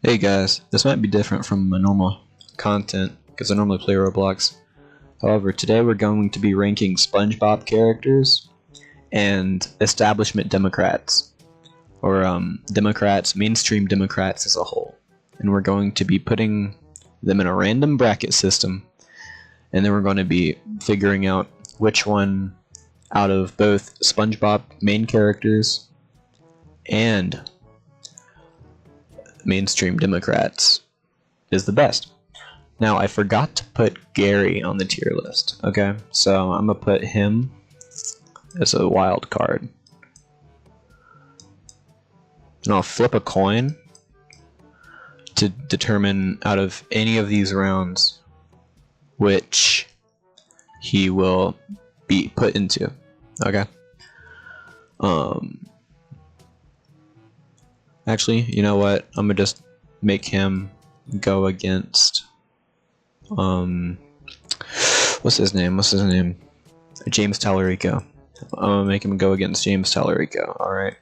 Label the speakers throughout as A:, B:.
A: Hey guys, this might be different from my normal content because I normally play Roblox. However, today we're going to be ranking Spongebob characters and establishment Democrats, or Democrats, mainstream Democrats as a whole. And we're going to be putting them in a random bracket system, and then we're going to be figuring out which one out of both Spongebob main characters and mainstream Democrats is the best. Now, I forgot to put Gary on the tier list, okay? So I'm going to put him as a wild card. And I'll flip a coin to determine out of any of these rounds which he will be put into, okay? Actually, you know what? I'm going to just make him go against what's his name? James Tallarico. I'm gonna make him go against James Tallarico. Alright.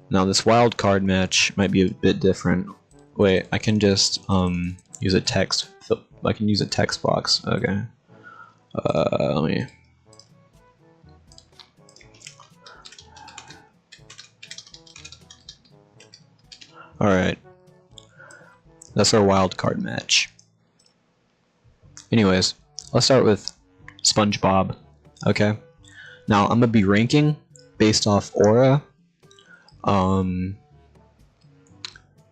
A: Now this wild card match might be a bit different. Wait, I can just use a text. I can use a text box. Okay. Let me. Alright. That's our wild card match. Anyways, let's start with Spongebob. Okay. Now I'm gonna be ranking based off aura. But I'm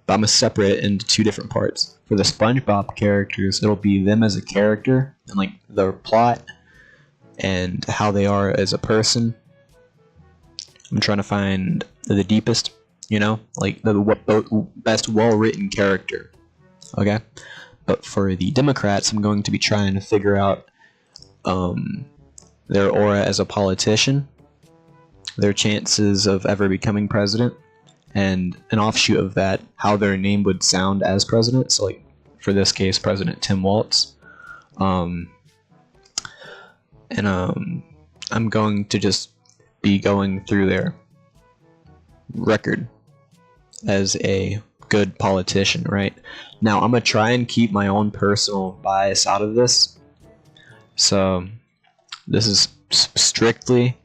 A: gonna separate it into two different parts. For the Spongebob characters, it'll be them as a character and like their plot and how they are as a person. I'm trying to find the deepest, you know, like the best well-written character. Okay. But for the Democrats, I'm going to be trying to figure out their aura as a politician, their chances of ever becoming president, and an offshoot of that, how their name would sound as president. So, like, for this case, President Tim Walz. I'm going to just be going through their record as a good politician, right? Now, I'm going to try and keep my own personal bias out of this. So, this is strictly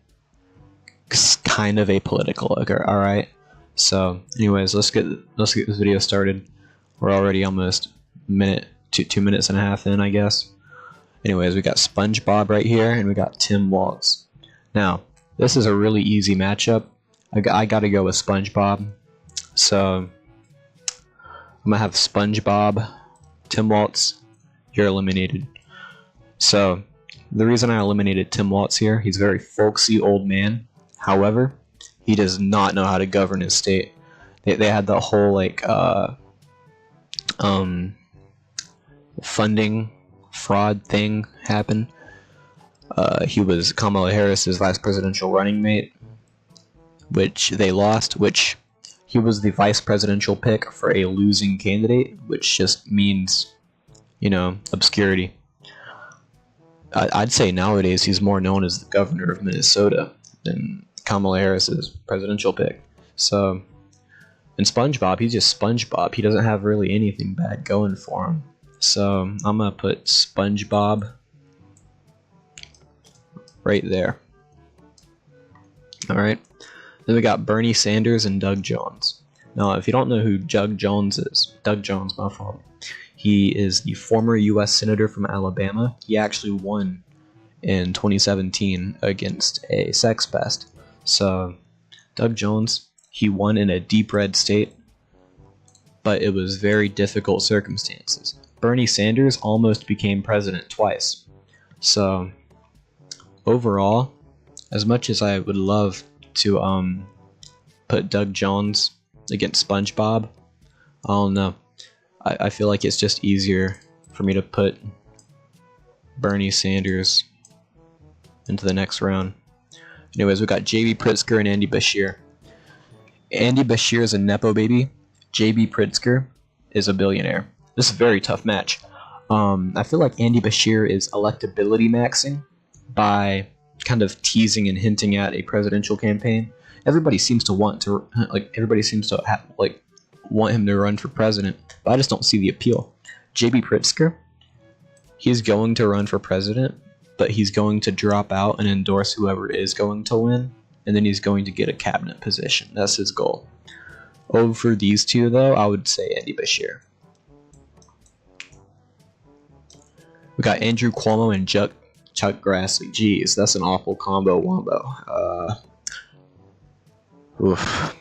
A: kind of apolitical, okay, alright? So, anyways, let's get this video started. We're already almost two minutes and a half in, I guess. Anyways, we got Spongebob right here, and we got Tim Walz. Now, this is a really easy matchup. I gotta go with Spongebob. So, I'm gonna have Spongebob, Tim Walz, you're eliminated. So, the reason I eliminated Tim Walz here, he's a very folksy old man. However, he does not know how to govern his state. They had the whole like funding fraud thing happen. He was Kamala Harris's vice presidential running mate, which they lost, which he was the vice presidential pick for a losing candidate, which just means, you know, obscurity. I'd say nowadays he's more known as the governor of Minnesota than Kamala Harris's presidential pick. So, in Spongebob, he's just Spongebob. He doesn't have really anything bad going for him. So, I'm going to put Spongebob right there. Alright. Then we got Bernie Sanders and Doug Jones. Now, if you don't know who Doug Jones is, my fault. He is the former U.S. Senator from Alabama. He actually won in 2017 against a sex pest. So, Doug Jones, he won in a deep red state, but it was very difficult circumstances. Bernie Sanders almost became president twice. So, overall, as much as I would love to put Doug Jones against Spongebob, I don't know. I feel like it's just easier for me to put Bernie Sanders into the next round. Anyways, we got JB Pritzker and Andy Beshear. Andy Beshear is a Nepo baby. JB Pritzker is a billionaire. This is a very tough match. I feel like Andy Beshear is electability maxing by kind of teasing and hinting at a presidential campaign. Everybody seems to want to, like, everybody seems to have, like, want him to run for president, but I just don't see the appeal. J.B. Pritzker, he's going to run for president, but he's going to drop out and endorse whoever is going to win, and then he's going to get a cabinet position. That's his goal. Over these two, though, I would say Andy Bashir. We got Andrew Cuomo and Chuck Grassley. Jeez, that's an awful combo wombo. Oof.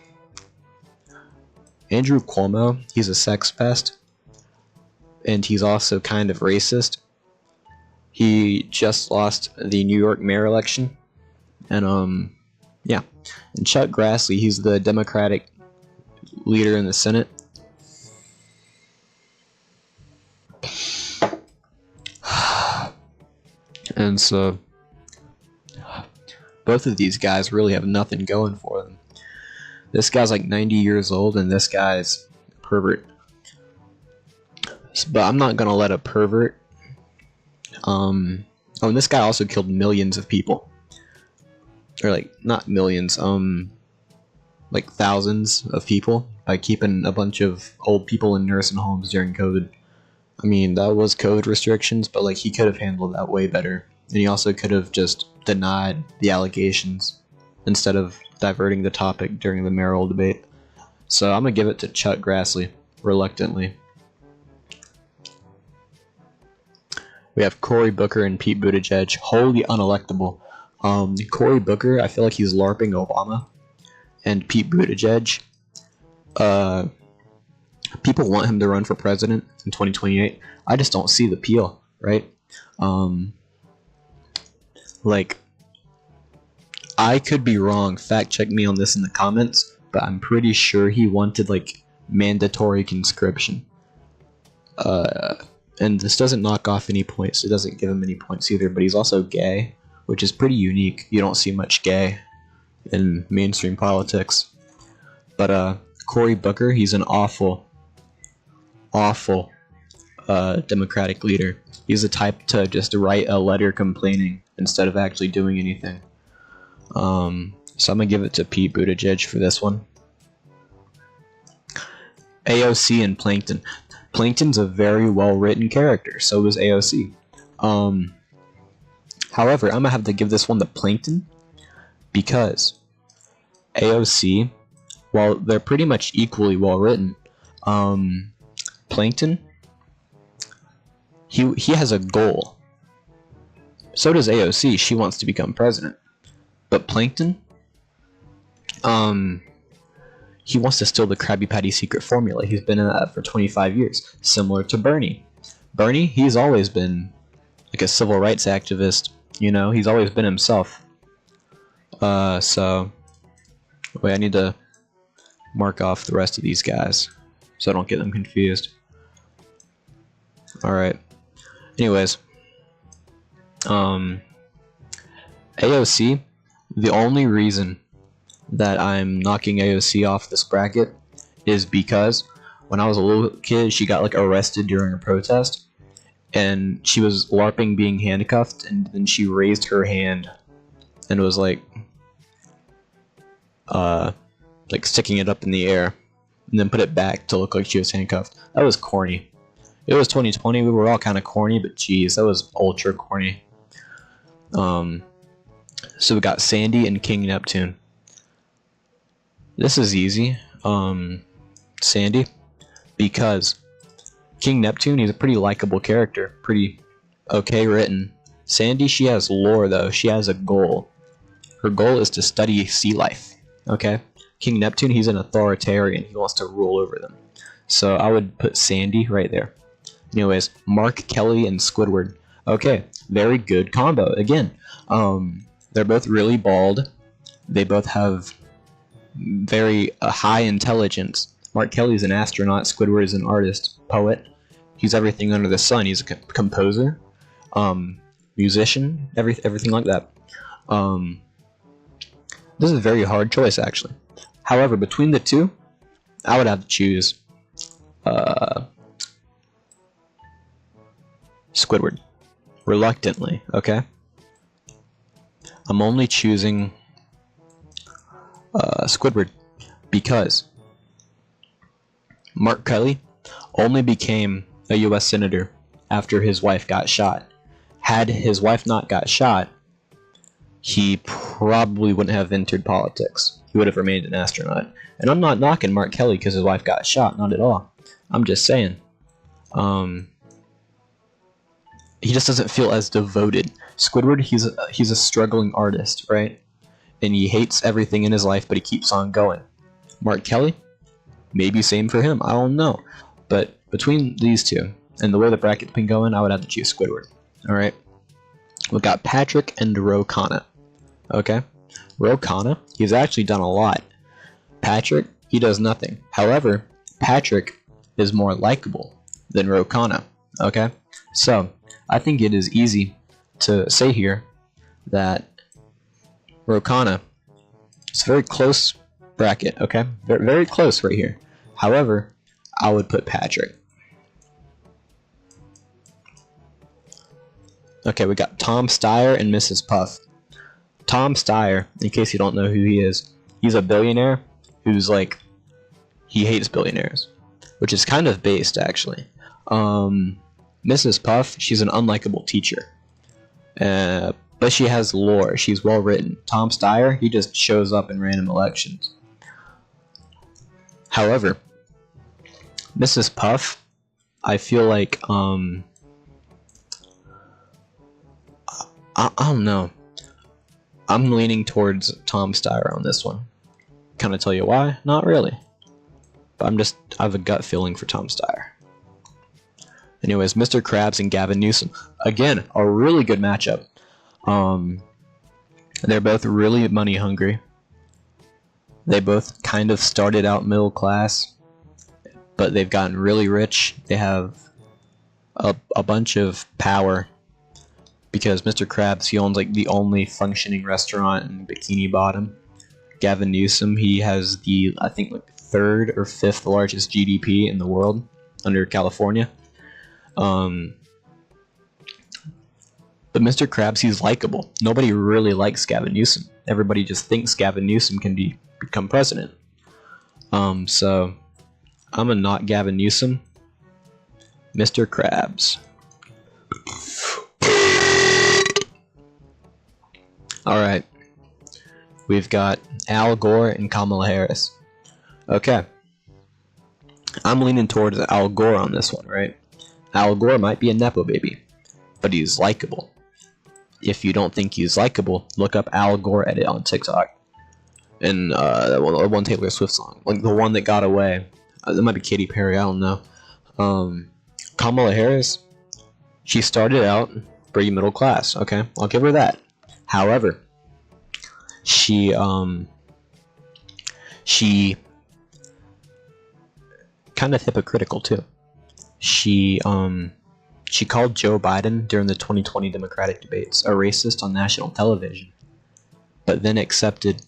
A: Andrew Cuomo, he's a sex pest, and he's also kind of racist. He just lost the New York mayor election, and yeah. And Chuck Grassley, he's the Democratic leader in the Senate. And so, both of these guys really have nothing going for them. This guy's like 90 years old, and this guy's a pervert. But I'm not gonna let a pervert. Oh, and this guy also killed millions of people. Or like, not millions, like thousands of people by keeping a bunch of old people in nursing homes during COVID. I mean, that was COVID restrictions, but like he could have handled that way better. And he also could have just denied the allegations instead of diverting the topic during the mayoral debate. So I'm going to give it to Chuck Grassley, reluctantly. We have Cory Booker and Pete Buttigieg, wholly unelectable. Cory Booker, I feel like he's LARPing Obama. And Pete Buttigieg, people want him to run for president in 2028. I just don't see the appeal, right? Like, I could be wrong. Fact check me on this in the comments, but I'm pretty sure he wanted like mandatory conscription. And this doesn't knock off any points. It doesn't give him any points either. But he's also gay, which is pretty unique. You don't see much gay in mainstream politics. But Cory Booker, he's an awful Democratic leader. He's the type to just write a letter complaining instead of actually doing anything. So I'm gonna give it to Pete Buttigieg for this one. AOC and Plankton. Plankton's a very well written character, so is AOC. However, I'm gonna have to give this one to Plankton because AOC, while they're pretty much equally well written, Plankton, he has a goal. So does AOC. She wants to become president. But Plankton, he wants to steal the Krabby Patty secret formula. He's been in that for 25 years, similar to Bernie. Bernie, he's always been like a civil rights activist. You know, he's always been himself. So wait, I need to mark off the rest of these guys so I don't get them confused. All right. Anyways, AOC, the only reason that I'm knocking AOC off this bracket is because when I was a little kid, she got like arrested during a protest, and she was LARPing being handcuffed, and then she raised her hand and was like sticking it up in the air, and then put it back to look like she was handcuffed. That was corny. It was 2020. We were all kind of corny, but geez, that was ultra corny. So we got Sandy and King Neptune. This is easy. Sandy, because King Neptune, he's a pretty likable character, pretty okay written. Sandy, she has lore though. She has a goal. Her goal is to study sea life. Okay. King Neptune, he's an authoritarian. He wants to rule over them. So I would put Sandy right there. Anyways, Mark Kelly and Squidward. Okay, very good combo. Again, they're both really bald. They both have very high intelligence. Mark Kelly's an astronaut. Squidward is an artist, poet. He's everything under the sun. He's a composer, musician, everything like that. This is a very hard choice, actually. However, between the two, I would have to choose Squidward. Reluctantly, okay? I'm only choosing Squidward because Mark Kelly only became a U.S. Senator after his wife got shot. Had his wife not got shot, he probably wouldn't have entered politics. He would have remained an astronaut. And I'm not knocking Mark Kelly because his wife got shot, not at all. I'm just saying. He just doesn't feel as devoted. Squidward, he's a struggling artist, right? And he hates everything in his life, but he keeps on going. Mark Kelly, maybe same for him. I don't know. But between these two, and the way the bracket's been going, I would have to choose Squidward. Alright? We've got Patrick and Ro Khanna. Okay? Ro Khanna, he's actually done a lot. Patrick, he does nothing. However, Patrick is more likable than Ro Khanna. Okay? So, I think it is easy to say here that Ro Khanna, it's a very close bracket, okay? Very, very close right here. However, I would put Patrick. Okay, we got Tom Steyer and Mrs. Puff. Tom Steyer, in case you don't know who he is, he's a billionaire who's like, he hates billionaires, which is kind of based, actually. Mrs. Puff, she's an unlikable teacher. But she has lore. She's well written. Tom Steyer, he just shows up in random elections. However, Mrs. Puff, I feel like, I don't know. I'm leaning towards Tom Steyer on this one. Can I tell you why? Not really. But I have a gut feeling for Tom Steyer. Anyways, Mr. Krabs and Gavin Newsom. Again, a really good matchup. They're both really money hungry. They both kind of started out middle class, but they've gotten really rich. They have a bunch of power because Mr. Krabs, he owns like the only functioning restaurant in Bikini Bottom. Gavin Newsom, he has the, I think, like 3rd or 5th largest GDP in the world under California. But Mr. Krabs, he's likable. Nobody really likes Gavin Newsom. Everybody just thinks Gavin Newsom can become president. So I'm gonna not Gavin Newsom. Mr. Krabs. Alright. We've got Al Gore and Kamala Harris. Okay. I'm leaning towards Al Gore on this one, right? Al Gore might be a Nepo baby, but he's likable. If you don't think he's likable, look up Al Gore edit on TikTok. And one Taylor Swift song, like the one that got away. That might be Katy Perry, I don't know. Kamala Harris, she started out pretty middle class, okay? I'll give her that. However, she kind of hypocritical too. She called Joe Biden during the 2020 Democratic debates a racist on national television, but then accepted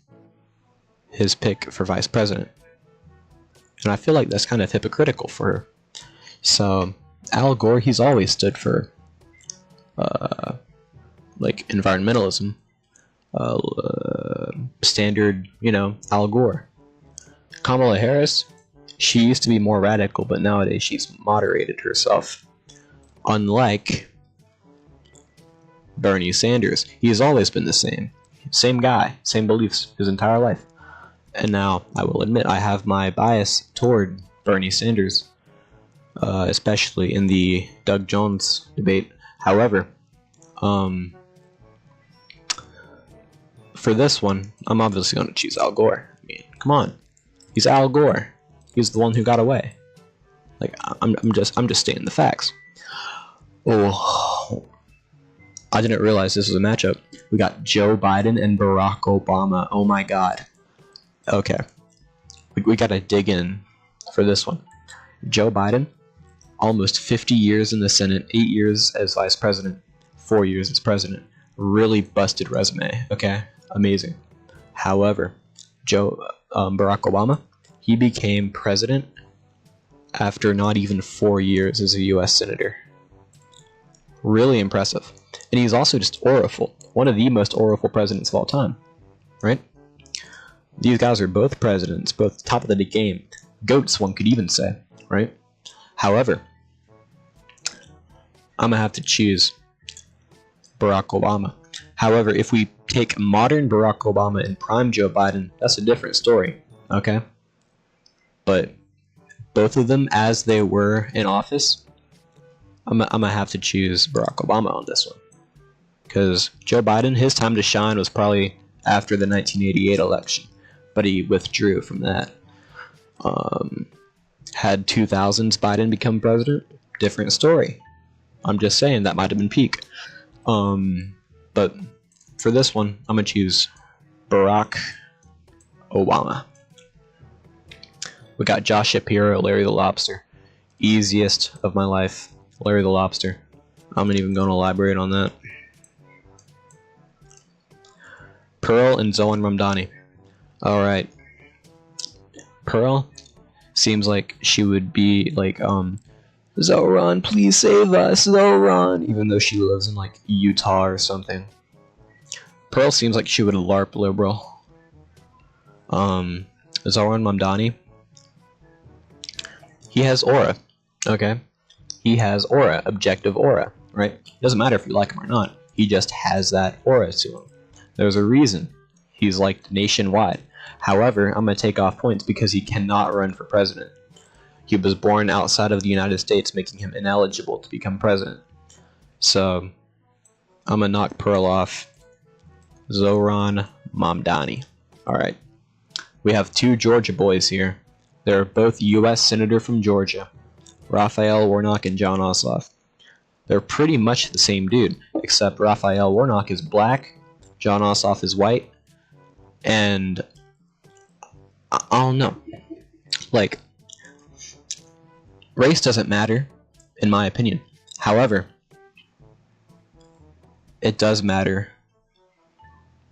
A: his pick for vice president. And I feel like that's kind of hypocritical for her. So Al Gore, he's always stood for like environmentalism, standard, you know, Al Gore. Kamala Harris, she used to be more radical, but nowadays she's moderated herself. Unlike Bernie Sanders, he's always been the same guy, same beliefs his entire life. And now, I will admit, I have my bias toward Bernie Sanders, especially in the Doug Jones debate. However, for this one, I'm obviously going to choose Al Gore. I mean, come on, he's Al Gore. He's the one who got away. Like, I'm just stating the facts. Oh, I didn't realize this was a matchup. We got Joe Biden and Barack Obama. Oh my God. Okay, we gotta dig in for this one. Joe Biden, almost 50 years in the Senate, 8 years as vice president, 4 years as president. Really busted resume. Okay, amazing. However, Barack Obama, he became president after not even 4 years as a U.S. senator. Really impressive. And he's also just oriful. One of the most oriful presidents of all time, right? These guys are both presidents, both top of the game. GOATs, one could even say. right? However, I'm gonna have to choose Barack Obama. However, if we take modern Barack Obama and prime Joe Biden, that's a different story, okay? But both of them, as they were in office, I'm gonna have to choose Barack Obama on this one. Because Joe Biden, his time to shine was probably after the 1988 election, but he withdrew from that. Had 2000s Biden become president, different story. I'm just saying that might have been peak. But for this one, I'm gonna choose Barack Obama. We got Josh Shapiro, Larry the Lobster. Easiest of my life, Larry the Lobster. I'm not even gonna elaborate on that. Pearl and Zohan Ramdani. Alright. Pearl seems like she would be like, Zohan, please save us, Zohan, even though she lives in like Utah or something. Pearl seems like she would LARP liberal. Zohan Mamdani, he has aura, okay? He has aura, objective aura, right? It doesn't matter if you like him or not. He just has that aura to him. There's a reason he's liked nationwide. However, I'm going to take off points because he cannot run for president. He was born outside of the United States, making him ineligible to become president. So, I'm going to knock Pearl off. Zohan Mamdani. Alright. We have two Georgia boys here. They're both U.S. Senator from Georgia. Raphael Warnock and Jon Ossoff. They're pretty much the same dude, except Raphael Warnock is black, Jon Ossoff is white, and I don't know. Like, race doesn't matter, in my opinion. However, it does matter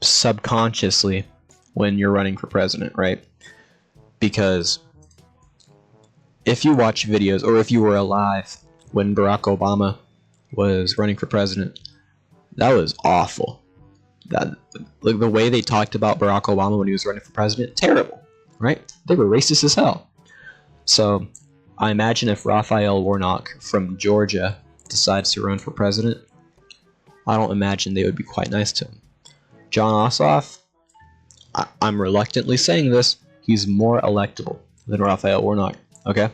A: subconsciously when you're running for president, right? Because if you watch videos, or if you were alive when Barack Obama was running for president, that was awful. That, like, the way they talked about Barack Obama when he was running for president, terrible, right? They were racist as hell. So I imagine if Raphael Warnock from Georgia decides to run for president, I don't imagine they would be quite nice to him. Jon Ossoff, I'm reluctantly saying this, he's more electable than Raphael Warnock, okay?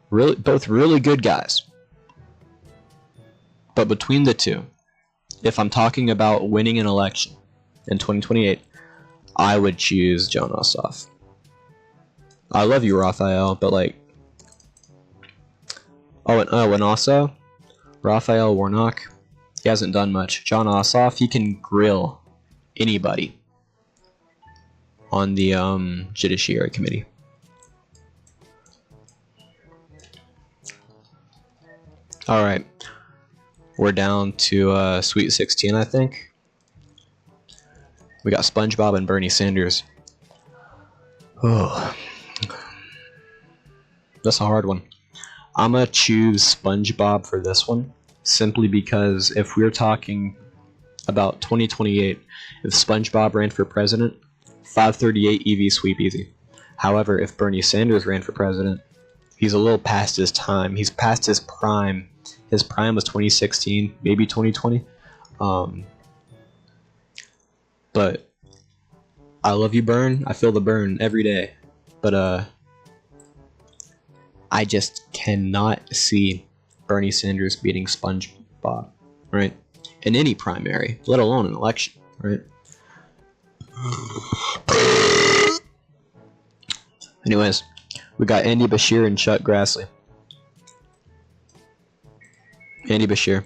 A: Really, both really good guys. But between the two, if I'm talking about winning an election in 2028, I would choose Jon Ossoff. I love you, Raphael, but like... and also, Raphael Warnock, he hasn't done much. Jon Ossoff, he can grill anybody on the Judiciary Committee. Alright, we're down to Sweet 16, I think. We got Spongebob and Bernie Sanders. Oh, that's a hard one. I'm gonna choose Spongebob for this one, simply because if we're talking about 2028, if Spongebob ran for president, 538 EV sweep easy. However, if Bernie Sanders ran for president, he's a little past his time. He's past his prime. His prime was 2016, maybe 2020. But I love you, Bern. I feel the burn every day. But I just cannot see Bernie Sanders beating Spongebob, right? In any primary, let alone an election, right? Anyways, we got Andy Bashir and Chuck Grassley. Andy Bashir.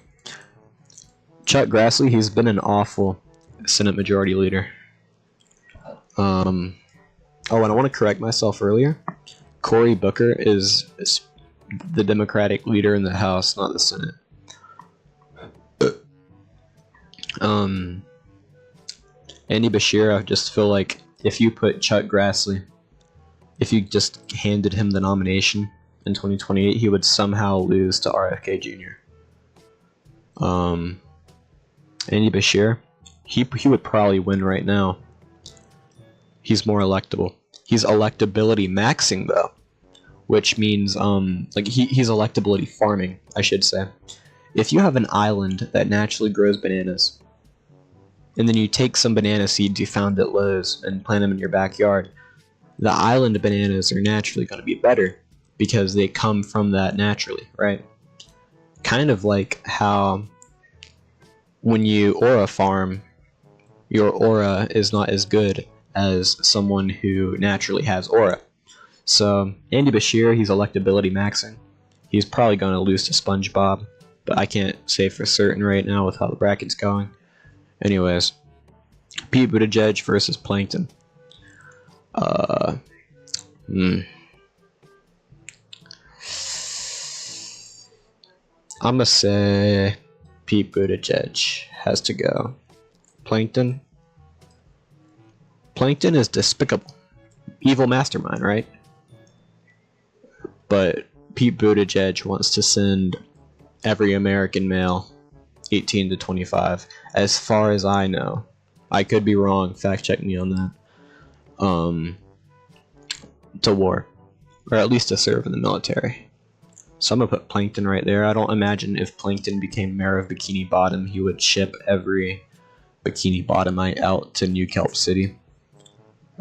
A: Chuck Grassley, he's been an awful Senate Majority Leader. Oh, and I want to correct myself earlier. Cory Booker is the Democratic leader in the House, not the Senate. Andy Bashir, I just feel like if you put Chuck Grassley, if you just handed him the nomination in 2028, he would somehow lose to RFK Jr. Andy Bashir, he would probably win right now. He's more electable. He's electability maxing though, which means like he's electability farming, I should say. If you have an island that naturally grows bananas, and then you take some banana seeds you found at Lowe's and plant them in your backyard, the island bananas are naturally going to be better because they come from that naturally, right? Kind of like how when you aura farm, your aura is not as good as someone who naturally has aura. So Andy Bashir, he's electability maxing. He's probably going to lose to Spongebob, but I can't say for certain right now with how the bracket's going. Anyways, Pete Buttigieg versus Plankton. I'ma say Pete Buttigieg has to go. Plankton is despicable. Evil mastermind, right? But Pete Buttigieg wants to send every American male 18 to 25, as far as I know. I could be wrong, fact check me on that. To war, or at least to serve in the military. So I'm gonna put Plankton right there. I don't imagine if Plankton became mayor of Bikini Bottom, he would ship every Bikini Bottomite out to New Kelp City.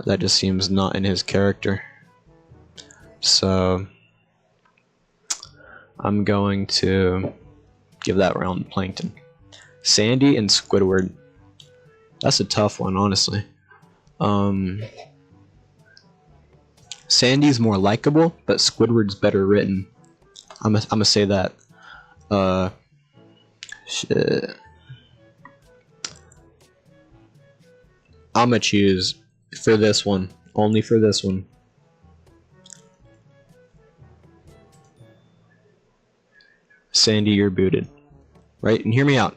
A: That just seems not in his character. So I'm going to give that round to Plankton. Sandy and Squidward. That's a tough one, honestly. Sandy's more likable, but Squidward's better written. I'm gonna say that. Shit. I'm gonna choose for this one, only for this one. Sandy, you're booted. Right? And hear me out.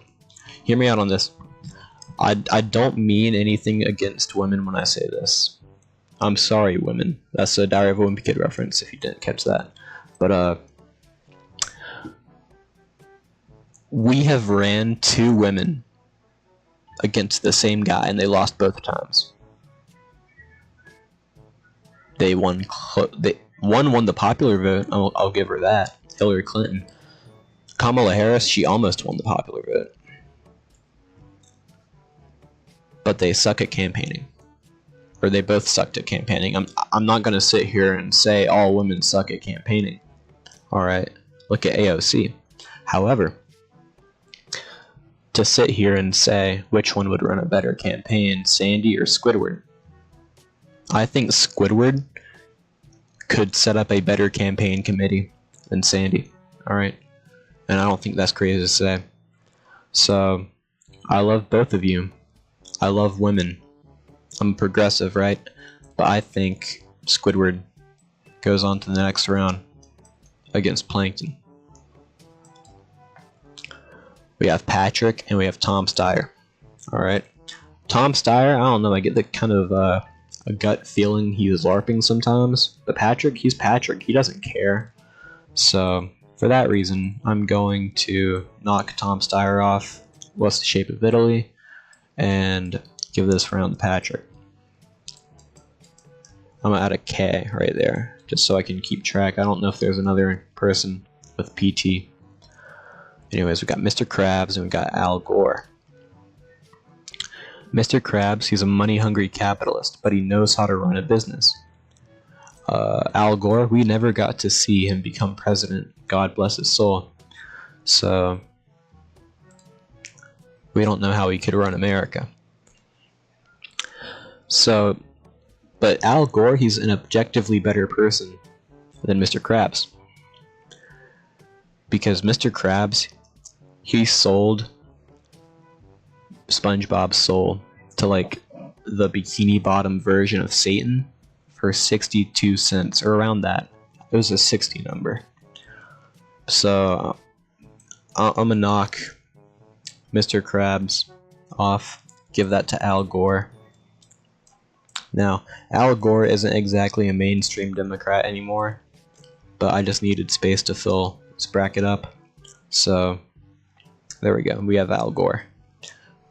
A: Hear me out on this. I don't mean anything against women when I say this. I'm sorry, women. That's a Diary of a Wimpy Kid reference if you didn't catch that. But, we have ran 2 women against the same guy, and they lost both times. They won. One won the popular vote. I'll give her that. Hillary Clinton. Kamala Harris, she almost won the popular vote. But they suck at campaigning. Or they both sucked at campaigning. I'm not going to sit here and say all women suck at campaigning. Alright, look at AOC. However, to sit here and say which one would run a better campaign, Sandy or Squidward, I think Squidward could set up a better campaign committee than Sandy. Alright? And I don't think that's crazy to say. So, I love both of you. I love women. I'm progressive, right? But I think Squidward goes on to the next round against Plankton. We have Patrick and we have Tom Steyer. Alright. Tom Steyer, I don't know, I get the kind of a gut feeling he was LARPing sometimes. But Patrick, he's Patrick. He doesn't care. So, for that reason, I'm going to knock Tom Steyer off. What's the Shape of Italy? And give this round to Patrick. I'm gonna add a K right there, just so I can keep track. I don't know if there's another person with PT. Anyways, we got Mr. Krabs and we got Al Gore. Mr. Krabs, he's a money-hungry capitalist, but he knows how to run a business. Al Gore, we never got to see him become president. God bless his soul. So, we don't know how he could run America. So, but Al Gore, he's an objectively better person than Mr. Krabs. Because Mr. Krabs, he sold SpongeBob's soul to like the Bikini Bottom version of Satan for 62 cents, or around that. It was a 60 number. So, I'm gonna knock Mr. Krabs off, give that to Al Gore. Now, Al Gore isn't exactly a mainstream Democrat anymore, but I just needed space to fill this bracket up. So, there we go. We have Al Gore.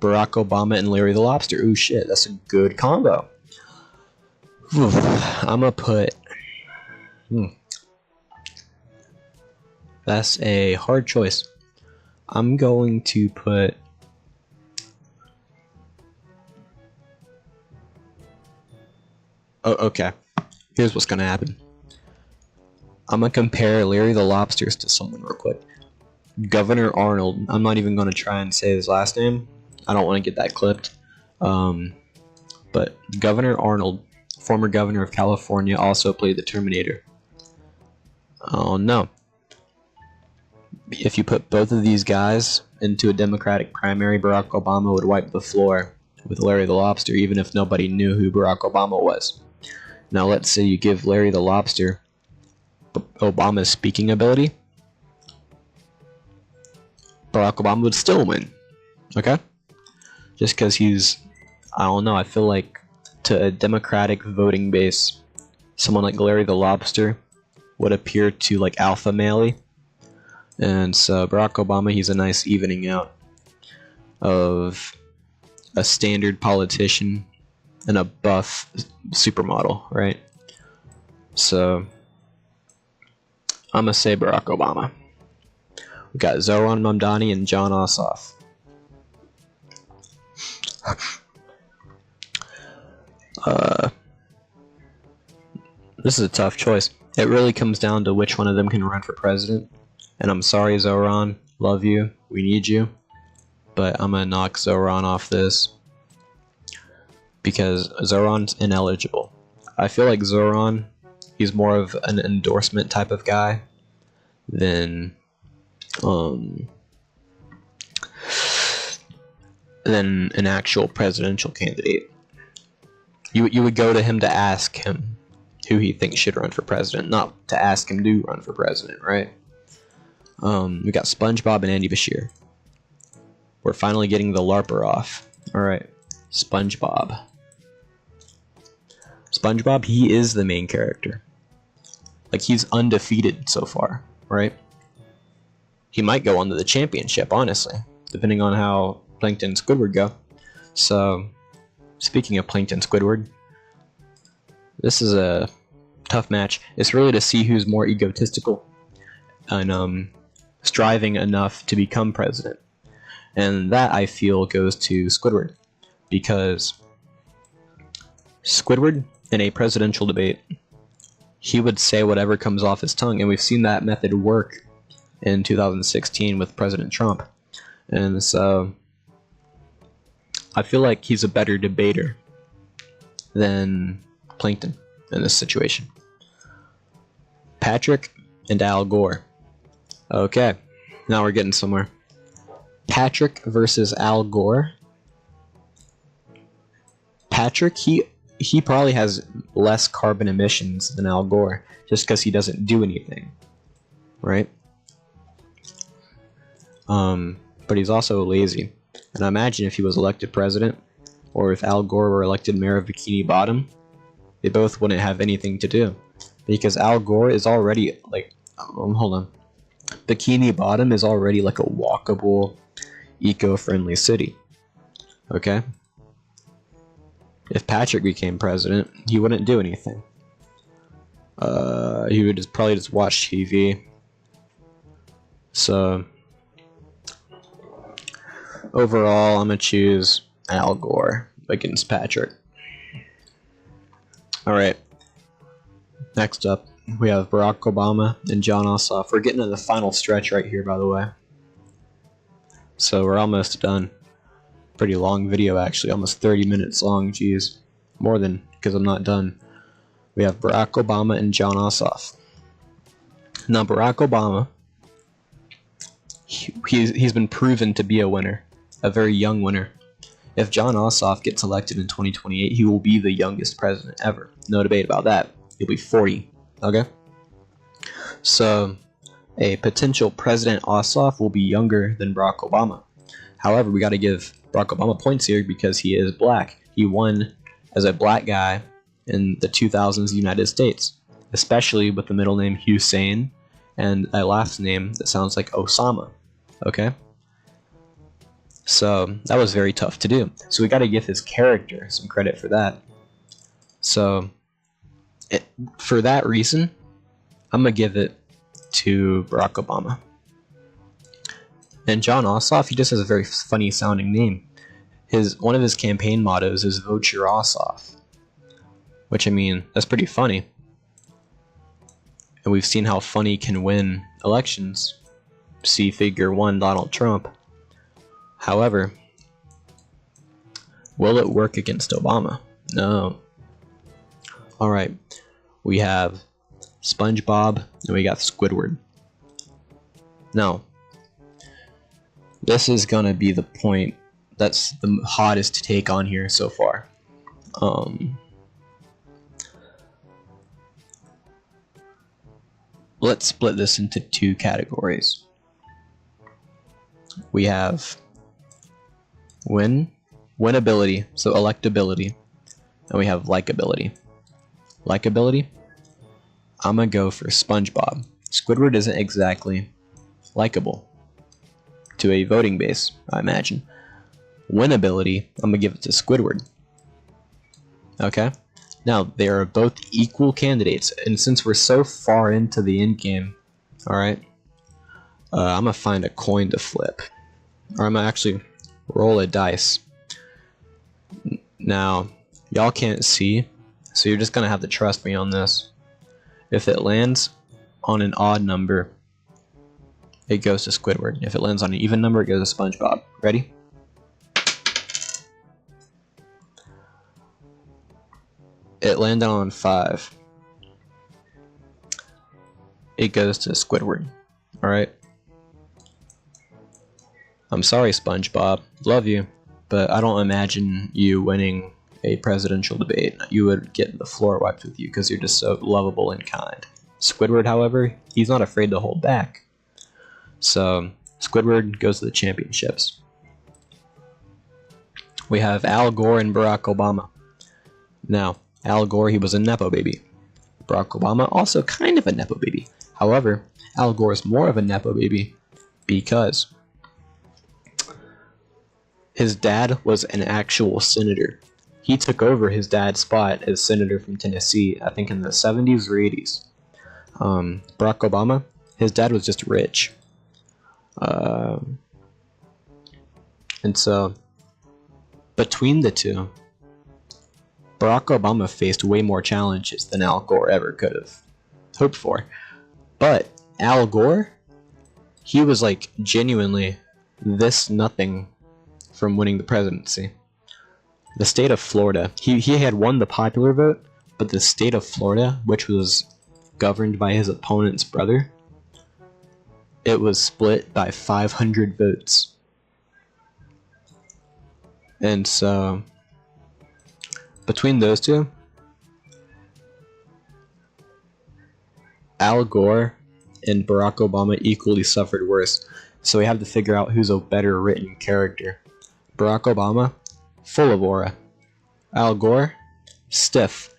A: Barack Obama and Larry the Lobster. Ooh, shit, that's a good combo. I'm gonna put... That's a hard choice. I'm going to put... Oh, okay. Here's what's gonna happen. I'm gonna compare Larry the Lobsters to someone real quick. Governor Arnold. I'm not even gonna try and say his last name. I don't want to get that clipped. But Governor Arnold, former governor of California, also played the Terminator. Oh no. If you put both of these guys into a Democratic primary, Barack Obama would wipe the floor with Larry the Lobster, even if nobody knew who Barack Obama was. Now let's say you give Larry the Lobster Obama's speaking ability. Barack Obama would still win. Okay? Just because he's, I don't know, I feel like to a Democratic voting base, someone like Larry the Lobster would appear to like alpha male. And so Barack Obama, he's a nice evening out of a standard politician and a buff supermodel, right? So I'm gonna say Barack Obama. We got Zoran Mamdani and Jon Ossoff. This is a tough choice. It really comes down to which one of them can run for president. And I'm sorry, Zoran. Love you. We need you. But I'm gonna knock Zoran off this because Zoran's ineligible. I feel like Zoran, he's more of an endorsement type of guy than an actual presidential candidate. You would go to him to ask him who he thinks should run for president, not to ask him to run for president, right? We got Spongebob and Andy Bashir. We're finally getting the LARPer off. Alright, Spongebob. Spongebob, he is the main character. Like, he's undefeated so far, right? He might go on to the championship, honestly, depending on how Plankton and Squidward go. So, speaking of Plankton and Squidward, this is a tough match. It's really to see who's more egotistical and striving enough to become president. And that, I feel, goes to Squidward. Because Squidward, in a presidential debate, he would say whatever comes off his tongue. And we've seen that method work in 2016 with President Trump. And so I feel like he's a better debater than Plankton in this situation. Patrick and Al Gore. Okay, now we're getting somewhere. Patrick versus Al Gore. Patrick, he probably has less carbon emissions than Al Gore, just because he doesn't do anything, right? But he's also lazy. And I imagine if he was elected president, or if Al Gore were elected mayor of Bikini Bottom, they both wouldn't have anything to do. Because Al Gore is already, like, hold on. Bikini Bottom is already like a walkable, eco-friendly city. Okay? If Patrick became president, he wouldn't do anything. He would probably just watch TV. So, overall, I'm gonna choose Al Gore against Patrick. Alright. Next up, we have Barack Obama and Jon Ossoff. We're getting to the final stretch right here, by the way. So we're almost done. Pretty long video, actually. Almost 30 minutes long. Jeez. More than, because I'm not done. We have Barack Obama and Jon Ossoff. Now, Barack Obama, he's been proven to be a winner. A very young winner. If Jon Ossoff gets elected in 2028, he will be the youngest president ever. No debate about that. He'll be 40. Okay? So, a potential President Ossoff will be younger than Barack Obama. However, we got to give Barack Obama points here because he is black. He won as a black guy in the 2000s United States, especially with the middle name Hussein and a last name that sounds like Osama. Okay? So, that was very tough to do. So, we got to give his character some credit for that. So, for that reason, I'm going to give it to Barack Obama. And John Ossoff, he just has a very funny sounding name. One of his campaign mottos is "Vote your ass off," which, I mean, that's pretty funny. And we've seen how funny can win elections. See Figure 1, Donald Trump. However, will it work against Obama? No. Alright, we have Spongebob and we got Squidward. Now, this is gonna be the point that's the hottest take on here so far. Let's split this into two categories. We have winnability, so electability, and we have likability. Likability, I'm gonna go for Spongebob. Squidward isn't exactly likable to a voting base, I imagine. Winnability, I'm gonna give it to Squidward. Okay? Now, they are both equal candidates, and since we're so far into the end game, alright, I'm gonna find a coin to flip. Or I'm gonna actually roll a dice. Now, y'all can't see, so you're just gonna have to trust me on this. If it lands on an odd number, it goes to Squidward. If it lands on an even number, it goes to Spongebob. Ready? It landed on 5. It goes to Squidward. Alright? I'm sorry, Spongebob. Love you. But I don't imagine you winning a presidential debate. You would get the floor wiped with you because you're just so lovable and kind. Squidward, however, he's not afraid to hold back. So, Squidward goes to the championships. We have Al Gore and Barack Obama. Now, Al Gore, he was a Nepo baby. Barack Obama, also kind of a Nepo baby. However, Al Gore is more of a Nepo baby because his dad was an actual senator. He took over his dad's spot as senator from Tennessee, I think in the 70s or 80s. Barack Obama, his dad was just rich. And so, between the two, Barack Obama faced way more challenges than Al Gore ever could have hoped for. But Al Gore, he was like genuinely this nothing from winning the presidency. The state of Florida, he had won the popular vote, but the state of Florida, which was governed by his opponent's brother, it was split by 500 votes. And so, between those two, Al Gore and Barack Obama equally suffered worse. So we have to figure out who's a better written character. Barack Obama, full of aura. Al Gore, stiff.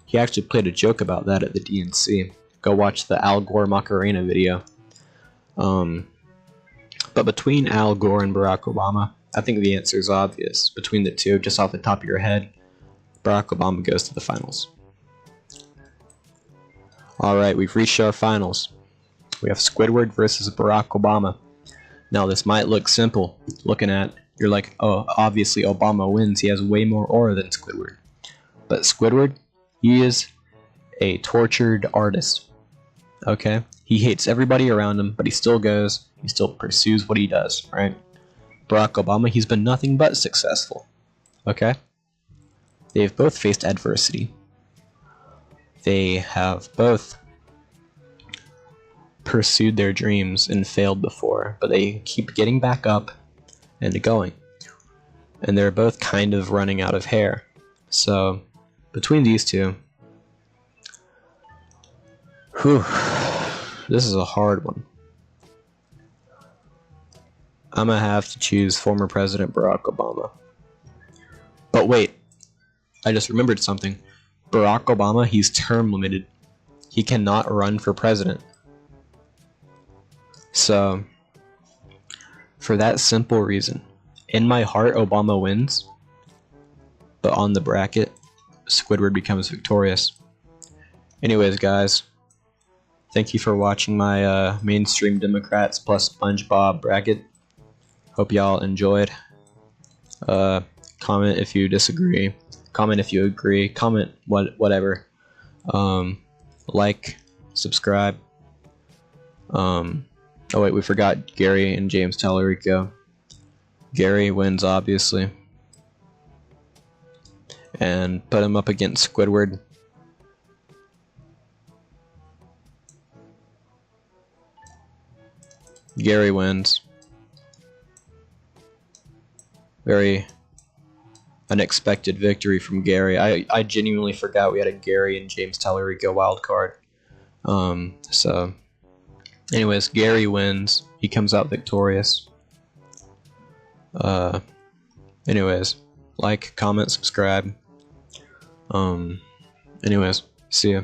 A: He actually played a joke about that at the DNC. Go watch the Al Gore Macarena video. But between Al Gore and Barack Obama, I think the answer is obvious. Between the two, just off the top of your head, Barack Obama goes to the finals. Alright, we've reached our finals. We have Squidward versus Barack Obama. Now this might look simple, looking at, you're like, oh, obviously Obama wins, he has way more aura than Squidward. But Squidward, he is a tortured artist. Okay? He hates everybody around him, but he still goes, he still pursues what he does, right? Barack Obama, he's been nothing but successful. Okay? They've both faced adversity. They have both pursued their dreams and failed before, but they keep getting back up and going. And they're both kind of running out of hair. So, between these two, this is a hard one. I'm gonna have to choose former President Barack Obama. But wait, I just remembered something. Barack Obama, he's term limited. He cannot run for president. So, for that simple reason, in my heart, Obama wins. But on the bracket, Squidward becomes victorious. Anyways, guys, Thank you for watching my mainstream Democrats plus Spongebob bracket. Hope y'all enjoyed. Comment if you disagree. Comment if you agree. Comment whatever. Like, subscribe. Oh wait, we forgot Gary and James Tallarico. Gary wins, obviously. And put him up against Squidward. Gary wins. Very unexpected victory from Gary. I genuinely forgot we had a Gary and James Tallarico wild card. So anyways, Gary wins. He comes out victorious. Anyways, like, comment, subscribe. Anyways, see ya.